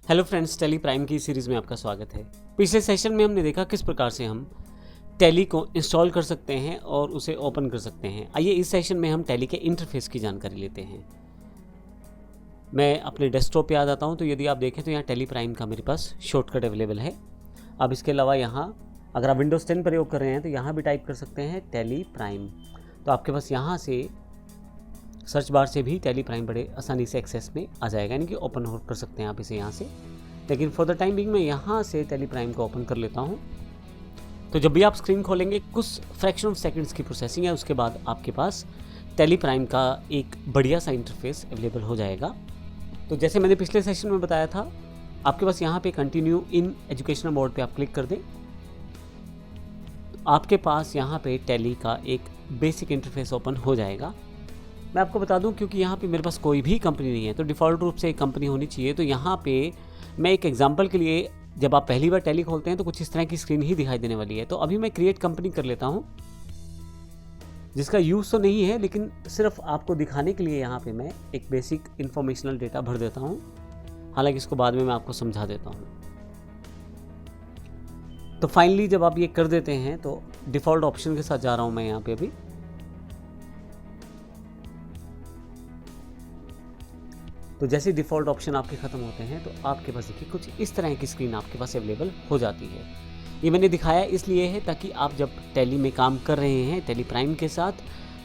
Hello friends, tally prime की series में आपका स्वागत है। पिछले सेशन में हमने देखा किस प्रकार से हम टैली को इंस्टॉल कर सकते हैं और उसे ओपन कर सकते हैं। आइए इस सेशन में हम टैली के इंटरफेस की जानकारी लेते हैं। मैं अपने डेस्कटॉप पे आ जाता हूं, तो यदि आप देखें तो यहाँ टैली प्राइम का मेरे पास शॉर्टकट अवेलेबल है। अब इसके अलावा यहाँ अगर आप विंडोज़ 10 प्रयोग कर रहे हैं तो यहाँ भी टाइप कर सकते हैं टैली प्राइम। तो आपके पास यहाँ से सर्च बार से भी टैली प्राइम बड़े आसानी से एक्सेस में आ जाएगा, यानी कि ओपन कर सकते हैं आप इसे यहाँ से। लेकिन फॉर द टाइम बिंग मैं यहाँ से टैली प्राइम को ओपन कर लेता हूँ। तो जब भी आप स्क्रीन खोलेंगे कुछ फ्रैक्शन ऑफ सेकंड्स की प्रोसेसिंग है, उसके बाद आपके पास टैली प्राइम का एक बढ़िया सा इंटरफेस अवेलेबल हो जाएगा। तो जैसे मैंने पिछले सेशन में बताया था, आपके पास यहाँ पे कंटिन्यू इन एजुकेशनल मोड पे आप क्लिक कर दें, आपके पास यहाँ पे टैली का एक बेसिक इंटरफेस ओपन हो जाएगा। मैं आपको बता दूं, क्योंकि यहाँ पे मेरे पास कोई भी कंपनी नहीं है तो डिफ़ॉल्ट रूप से एक कंपनी होनी चाहिए। तो यहाँ पे मैं एक एग्जांपल के लिए, जब आप पहली बार टैली खोलते हैं तो कुछ इस तरह की स्क्रीन ही दिखाई देने वाली है। तो अभी मैं क्रिएट कंपनी कर लेता हूँ, जिसका यूज़ तो नहीं है, लेकिन सिर्फ आपको दिखाने के लिए यहाँ पे मैं एक बेसिक इन्फॉर्मेशनल डेटा भर देता हूँ। हालांकि इसको बाद में मैं आपको समझा देता हूँ। तो फाइनली जब आप ये कर देते हैं तो डिफ़ॉल्ट ऑप्शन के साथ जा रहा हूँ मैं यहाँ पे अभी। तो जैसे डिफ़ॉल्ट ऑप्शन आपके ख़त्म होते हैं तो आपके पास देखिए कुछ इस तरह की स्क्रीन आपके पास अवेलेबल हो जाती है। ये मैंने दिखाया इसलिए है ताकि आप जब टैली में काम कर रहे हैं टैली प्राइम के साथ,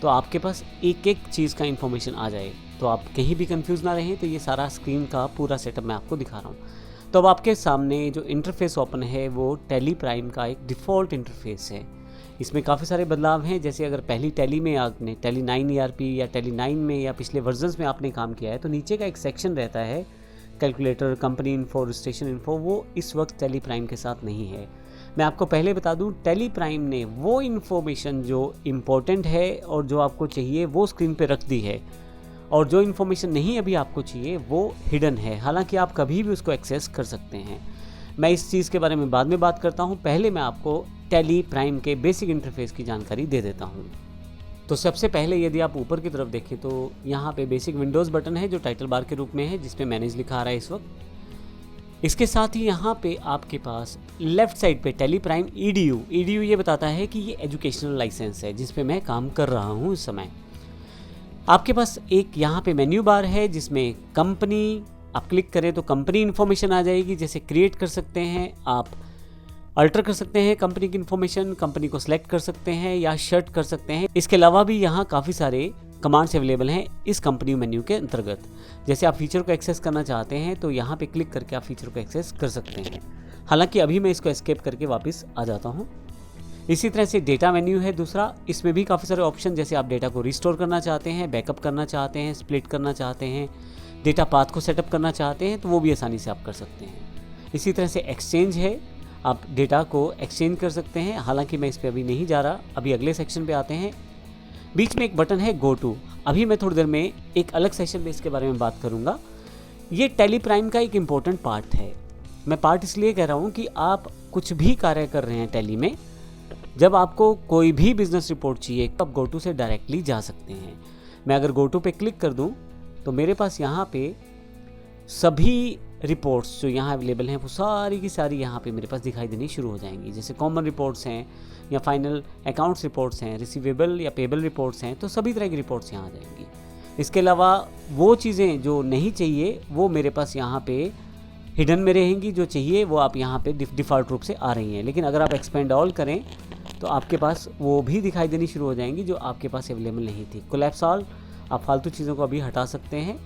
तो आपके पास एक एक चीज़ का इन्फॉर्मेशन आ जाए, तो आप कहीं भी कंफ्यूज ना रहें। तो ये सारा स्क्रीन का पूरा सेटअप मैं आपको दिखा रहा हूँ। तो अब आपके सामने जो इंटरफेस ओपन है वो टैली प्राइम का एक डिफ़ॉल्ट इंटरफेस है। इसमें काफ़ी सारे बदलाव हैं। जैसे अगर पहली टैली में आपने टैली 9 ERP या टैली 9 में या पिछले वर्जन्स में आपने काम किया है, तो नीचे का एक सेक्शन रहता है calculator, company info, registration info, वो इस वक्त टैली प्राइम के साथ नहीं है। मैं आपको पहले बता दूं, टैली प्राइम ने वो इन्फॉर्मेशन जो इम्पोर्टेंट है और जो आपको चाहिए वो स्क्रीन पे रख दी है, और जो इन्फॉर्मेशन नहीं अभी आपको चाहिए वो हिडन है। हालांकि आप कभी भी उसको एक्सेस कर सकते हैं। मैं इस चीज़ के बारे में बाद में बात करता हूं। पहले मैं आपको टैली प्राइम के बेसिक इंटरफेस की जानकारी दे देता हूं। तो सबसे पहले यदि आप ऊपर की तरफ देखें तो यहाँ पे बेसिक विंडोज़ बटन है जो टाइटल बार के रूप में है, जिस पे मैनेज लिखा आ रहा है इस वक्त। इसके साथ ही यहाँ पे आपके पास लेफ्ट साइड पे टैली प्राइम EDU ये बताता है कि ये एजुकेशनल लाइसेंस है जिस पे मैं काम कर रहा हूँ इस समय। आपके पास एक यहाँ पे मेन्यू बार है जिसमें कंपनी, आप क्लिक करें तो कंपनी इन्फॉर्मेशन आ जाएगी। जैसे क्रिएट कर सकते हैं, आप अल्टर कर सकते हैं कंपनी की इन्फॉर्मेशन, कंपनी को सिलेक्ट कर सकते हैं या शट कर सकते हैं। इसके अलावा भी यहाँ काफ़ी सारे कमांड्स अवेलेबल हैं इस कंपनी मेन्यू के अंतर्गत। जैसे आप फीचर को एक्सेस करना चाहते हैं तो यहाँ पे क्लिक करके आप फीचर को एक्सेस कर सकते हैं। हालांकि अभी मैं इसको एस्केप करके वापस आ जाता हूँ। इसी तरह से डेटा मेन्यू है दूसरा, इसमें भी काफ़ी सारे ऑप्शन, जैसे आप डेटा को रिस्टोर करना चाहते हैं, बैकअप करना चाहते हैं, स्प्लिट करना चाहते हैं, डेटा पाथ को सेटअप करना चाहते हैं, तो वो भी आसानी से आप कर सकते हैं। इसी तरह से एक्सचेंज है, आप डेटा को एक्सचेंज कर सकते हैं। हालांकि मैं इस पर अभी नहीं जा रहा, अभी अगले सेक्शन पे आते हैं। बीच में एक बटन है गो टू, अभी मैं थोड़ी देर में एक अलग सेशन में इसके बारे में बात करूंगा। ये टैली प्राइम का एक इम्पोर्टेंट पार्ट है। मैं पार्ट इसलिए कह रहा हूँ कि आप कुछ भी कार्य कर रहे हैं टैली में, जब आपको कोई भी बिजनेस रिपोर्ट चाहिए तो आप गो टू से डायरेक्टली जा सकते हैं। मैं अगर गो टू पे क्लिक कर दूँ तो मेरे पास यहाँ पे सभी रिपोर्ट्स जो यहाँ अवेलेबल हैं वो सारी की सारी यहाँ पे मेरे पास दिखाई देनी शुरू हो जाएंगी। जैसे कॉमन रिपोर्ट्स हैं या फाइनल अकाउंट्स रिपोर्ट्स हैं, रिसीवेबल या पेबल रिपोर्ट्स हैं, तो सभी तरह की रिपोर्ट्स यहाँ आ जाएंगी। इसके अलावा वो चीज़ें जो नहीं चाहिए वो मेरे पास यहाँ पे हिडन में रहेंगी, जो चाहिए वो आप यहाँ पे डिफ़ॉल्ट रूप से आ रही हैं। लेकिन अगर आप एक्सपेंड ऑल करें तो आपके पास वो भी दिखाई देनी शुरू हो जाएंगी जो आपके पास अवेलेबल नहीं थी। कोलैप्स ऑल, आप फालतू चीज़ों को अभी हटा सकते हैं।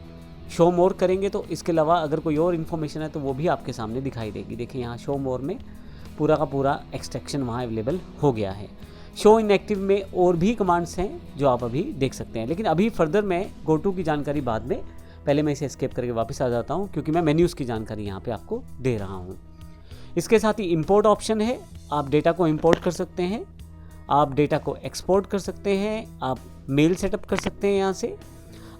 शो मोर करेंगे तो इसके अलावा अगर कोई और इन्फॉर्मेशन है तो वो भी आपके सामने दिखाई देगी। देखिए यहाँ शो मोर में पूरा का पूरा एक्सट्रैक्शन वहाँ अवेलेबल हो गया है। शो इनएक्टिव में और भी कमांड्स हैं जो आप अभी देख सकते हैं, लेकिन अभी फर्दर मैं गो टू की जानकारी बाद में, पहले मैं इसे एस्केप करके वापस आ जाता हूँ क्योंकि मैं मेन्यूज़ की जानकारी यहाँ पे आपको दे रहा हूँ। इसके साथ ही इंपोर्ट ऑप्शन है, आप डेटा को इंपोर्ट कर सकते हैं, आप डेटा को एक्सपोर्ट कर सकते हैं, आप मेल सेटअप कर सकते हैं यहाँ से,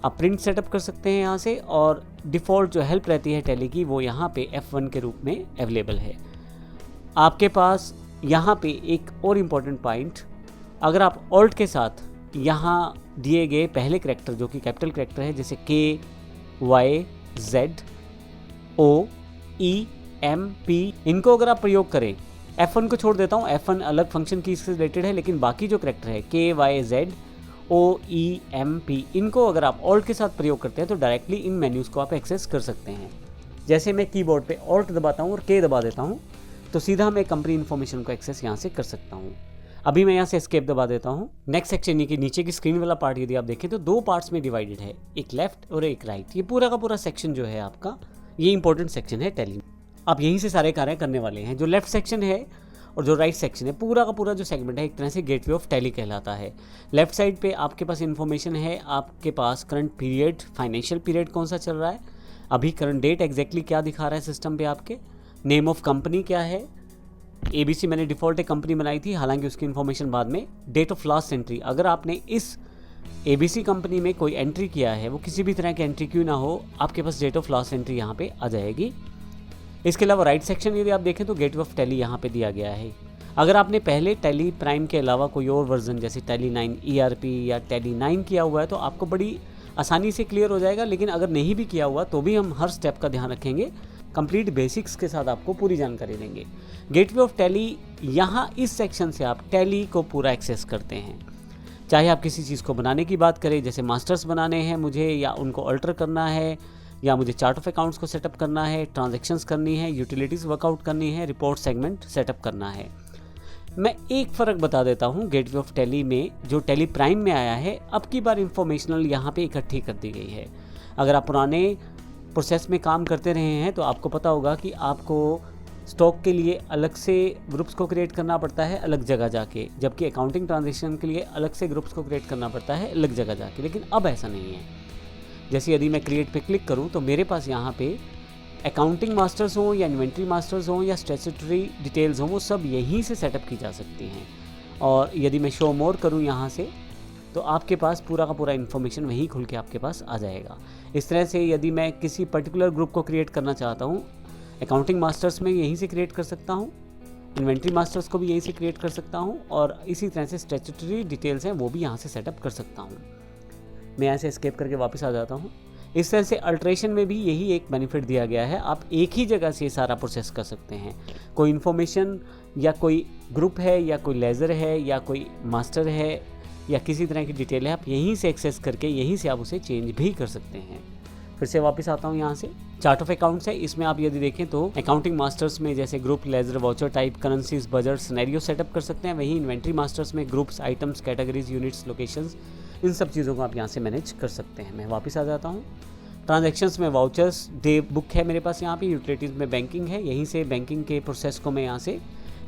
आप प्रिंट सेटअप कर सकते हैं यहाँ से, और डिफ़ॉल्ट जो हेल्प रहती है टैली की वो यहाँ पे F1 के रूप में अवेलेबल है। आपके पास यहाँ पे एक और इम्पॉर्टेंट पॉइंट, अगर आप ऑल्ट के साथ यहाँ दिए गए पहले करैक्टर जो कि कैपिटल करैक्टर है, जैसे K, Y, Z, O इनको अगर आप प्रयोग करें, F1 को छोड़ देता हूँ, F1 अलग फंक्शन की इससे रिलेटेड है, लेकिन बाकी जो करेक्टर है KYZOEMP, इनको अगर आप ऑल्ट के साथ प्रयोग करते हैं तो डायरेक्टली इन मेन्यूज़ को आप एक्सेस कर सकते हैं। जैसे मैं कीबोर्ड पे ऑल्ट दबाता हूँ और K दबा देता हूँ तो सीधा मैं कंपनी इन्फॉर्मेशन को एक्सेस यहाँ से कर सकता हूँ। अभी मैं यहाँ से एस्केप दबा देता हूँ। नेक्स्ट सेक्शन के नीचे की स्क्रीन वाला पार्ट यदि आप देखें तो 2 पार्ट्स में डिवाइडेड है, एक लेफ्ट और एक राइट। ये पूरा का पूरा सेक्शन जो है आपका, ये इंपॉर्टेंट सेक्शन है टैली। आप यहीं से सारे कार्य करने वाले हैं। जो लेफ्ट सेक्शन है और जो राइट सेक्शन है, पूरा का पूरा जो सेगमेंट है एक तरह से गेटवे ऑफ टैली कहलाता है। लेफ्ट साइड पे आपके पास इन्फॉर्मेशन है, आपके पास करंट पीरियड, फाइनेंशियल पीरियड कौन सा चल रहा है, अभी करंट डेट एग्जैक्टली क्या दिखा रहा है सिस्टम पे, आपके नेम ऑफ कंपनी क्या है, ABC मैंने डिफ़ॉल्ट एक कंपनी बनाई थी, हालांकि उसकी इन्फॉर्मेशन बाद में, डेट ऑफ लास्ट एंट्री, अगर आपने इस ABC कंपनी में कोई एंट्री किया है, वो किसी भी तरह की एंट्री क्यों ना हो, आपके पास डेट ऑफ लास्ट एंट्री यहाँ पे आ जाएगी। इसके अलावा राइट सेक्शन यदि आप देखें तो गेटवे ऑफ टैली यहाँ पे दिया गया है। अगर आपने पहले टैली प्राइम के अलावा कोई और वर्जन जैसे टैली 9 ERP या टैली 9 किया हुआ है तो आपको बड़ी आसानी से क्लियर हो जाएगा, लेकिन अगर नहीं भी किया हुआ तो भी हम हर स्टेप का ध्यान रखेंगे, कंप्लीट बेसिक्स के साथ आपको पूरी जानकारी देंगे। गेटवे ऑफ टैली, यहाँ इस सेक्शन से आप टैली को पूरा एक्सेस करते हैं। चाहे आप किसी चीज़ को बनाने की बात करें, जैसे मास्टर्स बनाने हैं मुझे, या उनको अल्टर करना है, या मुझे चार्ट ऑफ अकाउंट्स को सेटअप करना है, ट्रांजैक्शंस करनी है, यूटिलिटीज़ वर्कआउट करनी है, रिपोर्ट सेगमेंट सेटअप करना है। मैं एक फ़र्क बता देता हूँ गेटवे ऑफ टैली में, जो टैली प्राइम में आया है, अब की बार इंफॉर्मेशनल यहाँ पे इकट्ठी कर दी गई है। अगर आप पुराने प्रोसेस में काम करते रहे हैं तो आपको पता होगा कि आपको स्टॉक के लिए अलग से ग्रुप्स को क्रिएट करना पड़ता है अलग जगह जाके, जबकि अकाउंटिंग ट्रांजैक्शन के लिए अलग से ग्रुप्स को क्रिएट करना पड़ता है अलग जगह जाके। लेकिन अब ऐसा नहीं है। जैसे यदि मैं क्रिएट पे क्लिक करूं तो मेरे पास यहाँ पे अकाउंटिंग मास्टर्स हों या इन्वेंट्री मास्टर्स हों या स्टैट्यूटरी डिटेल्स हों, वो सब यहीं से सेटअप की जा सकती हैं। और यदि मैं शो मोर करूँ यहाँ से तो आपके पास पूरा का पूरा इन्फॉर्मेशन वहीं खुल के आपके पास आ जाएगा। इस तरह से यदि मैं किसी पर्टिकुलर ग्रुप को क्रिएट करना चाहता हूँ, अकाउंटिंग मास्टर्स में यहीं से क्रिएट कर सकता हूँ, इन्वेंट्री मास्टर्स को भी यहीं से क्रिएट कर सकता हूँ, और इसी तरह से स्टैट्यूटरी डिटेल्स हैं वो भी यहाँ से सेटअप कर सकता हूँ। मैं यहाँ से एस्केप करके वापस आ जाता हूँ। इस तरह से अल्ट्रेशन में भी यही एक बेनिफिट दिया गया है, आप एक ही जगह से सारा प्रोसेस कर सकते हैं। कोई इन्फॉर्मेशन या कोई ग्रुप है या कोई लेज़र है या कोई मास्टर है या किसी तरह की डिटेल है, आप यहीं से एक्सेस करके यहीं से आप उसे चेंज भी कर सकते हैं। फिर से वापस आता हूँ यहाँ से, चार्ट ऑफ अकाउंट्स है, इसमें आप यदि देखें तो अकाउंटिंग मास्टर्स में जैसे group, ledger, voucher type, currencies, budget, scenario setup कर सकते हैं। वहीं इन्वेंट्री मास्टर्स में groups, items, categories, units, locations, इन सब चीज़ों को आप यहाँ से मैनेज कर सकते हैं। मैं वापस आ जाता हूँ। ट्रांजैक्शंस में वाउचर्स, डे बुक है मेरे पास यहाँ पे, यूटिलिटीज़ में बैंकिंग है, यहीं से बैंकिंग के प्रोसेस को मैं यहाँ से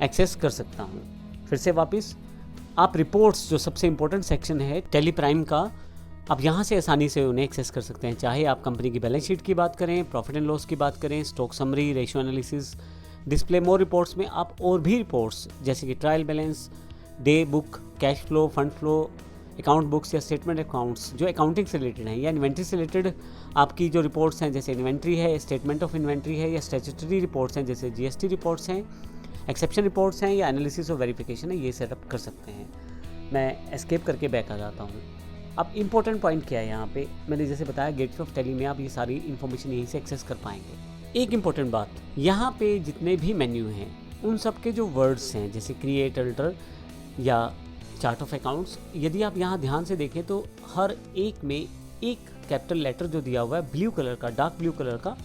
एक्सेस कर सकता हूँ। फिर से वापस आप रिपोर्ट्स, जो सबसे इंपॉर्टेंट सेक्शन है टैली प्राइम का, आप यहाँ से आसानी से उन्हें एक्सेस कर सकते हैं। चाहे आप कंपनी की बैलेंस शीट की बात करें, प्रॉफिट एंड लॉस की बात करें, stock summary, ratio analysis, display more reports में आप और भी रिपोर्ट्स जैसे कि trial balance, day book, cash flow, fund flow, account books या स्टेटमेंट अकाउंट्स जो अकाउंटिंग से रिलेटेड हैं, या इन्वेंट्री से रिलेटेड आपकी जो रिपोर्ट्स हैं जैसे इन्वेंट्री है, स्टेटमेंट ऑफ इन्वेंट्री है, या स्टैट्यूटरी रिपोर्ट्स हैं जैसे GST रिपोर्ट्स हैं, एक्सेप्शन रिपोर्ट्स हैं, या एनालिसिस और वेरिफिकेशन है, ये सेटअप कर सकते हैं। मैं एस्केप करके बैक आ जाता हूँ। अब इम्पोर्टेंट पॉइंट क्या है यहाँ पे, मैंने जैसे बताया गेटवे ऑफ टैली में आप ये सारी इन्फॉर्मेशन यहीं से एक्सेस कर पाएंगे। एक इम्पोर्टेंट बात, यहाँ पे जितने भी मेन्यू हैं उन सब के जो वर्ड्स हैं जैसे क्रिएट, अल्टर या चार्ट ऑफ अकाउंट्स, यदि आप यहाँ ध्यान से देखें तो हर एक में एक कैपिटल लेटर जो दिया हुआ है ब्लू कलर का, डार्क ब्लू कलर का,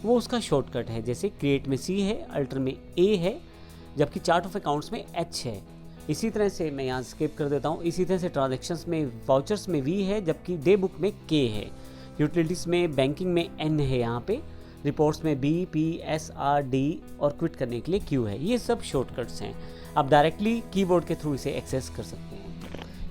वो उसका शॉर्टकट है। जैसे क्रिएट में C है, अल्टर में A है, जबकि चार्ट ऑफ अकाउंट्स में H है। इसी तरह से मैं यहाँ स्किप कर देता हूँ। इसी तरह से ट्रांजैक्शंस में, वाउचर्स में V है, जबकि डे बुक में K है, यूटिलिटीज़ में, बैंकिंग में N है यहाँ पे, रिपोर्ट्स में B, P, S, R, D और क्विट करने के लिए Q है। ये सब शॉर्टकट्स हैं, आप डायरेक्टली कीबोर्ड के थ्रू इसे एक्सेस कर सकते हैं।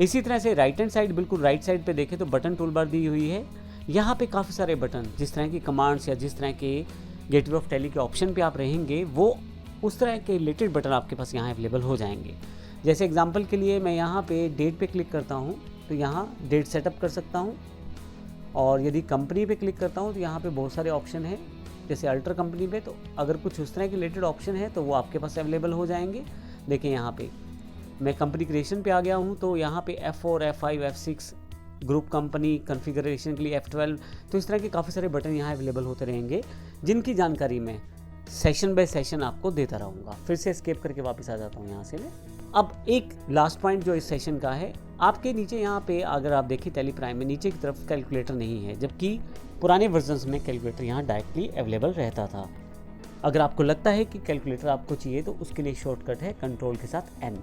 इसी तरह से राइट हैंड साइड, बिल्कुल राइट साइड पे देखें तो बटन टूल बार दी हुई है। यहाँ पे काफ़ी सारे बटन, जिस तरह की कमांड्स या जिस तरह के गेटवे ऑफ टैली के ऑप्शन पे आप रहेंगे, वो उस तरह के रिलेटेड बटन आपके पास यहाँ अवेलेबल हो जाएंगे। जैसे एग्जांपल के लिए मैं यहाँ पे डेट पे क्लिक करता हूँ तो यहाँ डेट सेटअप कर सकता हूँ, और यदि कंपनी पे क्लिक करता हूँ तो यहाँ पे बहुत सारे ऑप्शन हैं। जैसे अल्टर कंपनी पे तो अगर कुछ उस तरह के रिलेटेड ऑप्शन है तो वो आपके पास अवेलेबल हो जाएंगे। देखें यहाँ पे मैं कंपनी क्रिएशन पे आ गया हूँ तो यहाँ पे F4, F5, F6, group company configuration के लिए F12, तो इस तरह के काफ़ी सारे बटन यहाँ अवेलेबल होते रहेंगे, जिनकी जानकारी मैं सेशन बाय सेशन आपको देता रहूँगा। फिर से एस्केप करके वापस आ जाता हूँ यहाँ से मैं। अब एक लास्ट पॉइंट जो इस सेशन का है, आपके नीचे यहाँ पे अगर आप देखें टैली प्राइम में नीचे की तरफ कैलकुलेटर नहीं है, जबकि पुराने वर्जन्स में कैलकुलेटर यहाँ डायरेक्टली अवेलेबल रहता था। अगर आपको लगता है कि कैलकुलेटर आपको चाहिए तो उसके लिए शॉर्टकट है कंट्रोल के साथ N।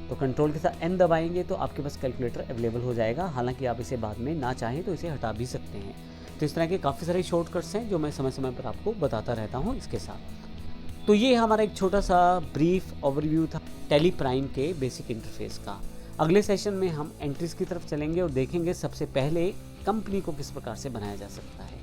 तो कंट्रोल के साथ N दबाएंगे तो आपके पास कैलकुलेटर अवेलेबल हो जाएगा। हालांकि आप इसे बाद में ना चाहें तो इसे हटा भी सकते हैं। तो इस तरह के काफ़ी सारे शॉर्टकट्स हैं जो मैं समय समय पर आपको बताता रहता हूँ इसके साथ। तो ये हमारा एक छोटा सा ब्रीफ ओवरव्यू था टैली प्राइम के बेसिक इंटरफेस का। अगले सेशन में हम एंट्रीज की तरफ चलेंगे और देखेंगे सबसे पहले कंपनी को किस प्रकार से बनाया जा सकता है।